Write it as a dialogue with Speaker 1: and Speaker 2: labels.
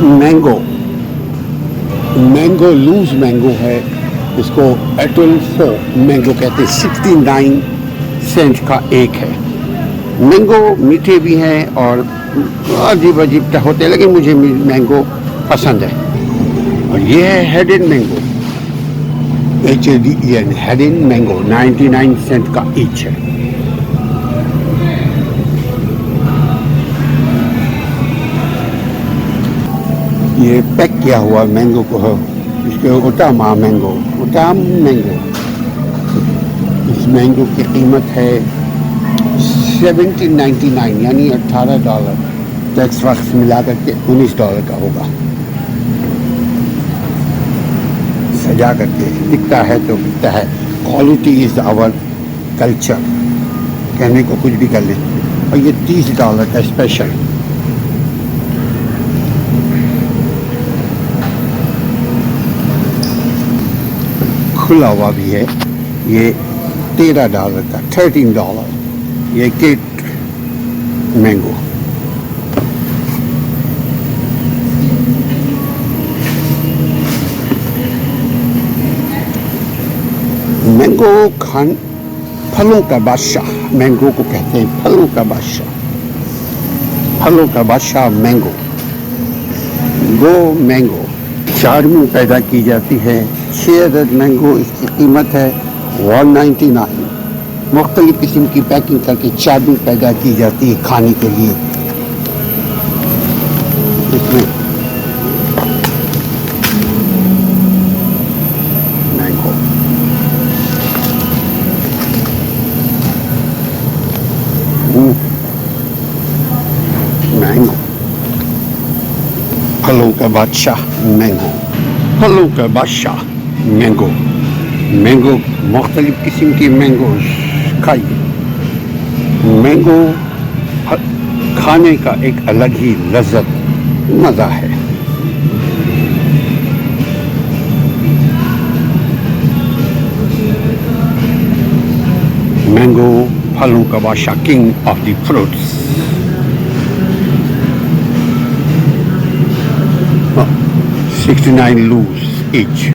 Speaker 1: Mango mango loose mango है, इसको एटल 4 mango कहते हैं। 69 सेंट का एक है। मैंगो मीठे भी हैं और अजीब अजीब होते हैं, लेकिन मुझे मैंगो पसंद है। और ये है Haden mango, HADEN Haden mango 99 cent का ईच है। ये पैक किया हुआ मैंगो को है, इसके उटामा मैंगो। इस मैंगो की कीमत है $17.99 यानी $18। टैक्स वक्स मिला करके $19 का होगा। सजा करके दिखता है तो दिखता है। क्वालिटी इज आवर कल्चर, कहने को कुछ भी कर ले। और ये $30 का स्पेशल। खुला हुआ भी है, ये $13 का, $13। ये केट मैंगो। मैंगो फलों का बादशाह मैंगो को कहते हैं। फलों का बादशाह मैंगो। गो मैंगो 4 में पैदा की जाती है। 6 अदद मैंगो, इसकी कीमत है $199। मुख्तलिफ किस्म की पैकिंग करके 4 में पैदा की जाती है खाने के लिए। इसमें मैंगो फलों का बादशाह मैंगो। मुख्तलिफ किस्म की मैंगो खाइए। मैंगो खाने का एक अलग ही लज्जत, मज़ा है। मैंगो फलों का बादशाह, king of the fruits. 69 loose each.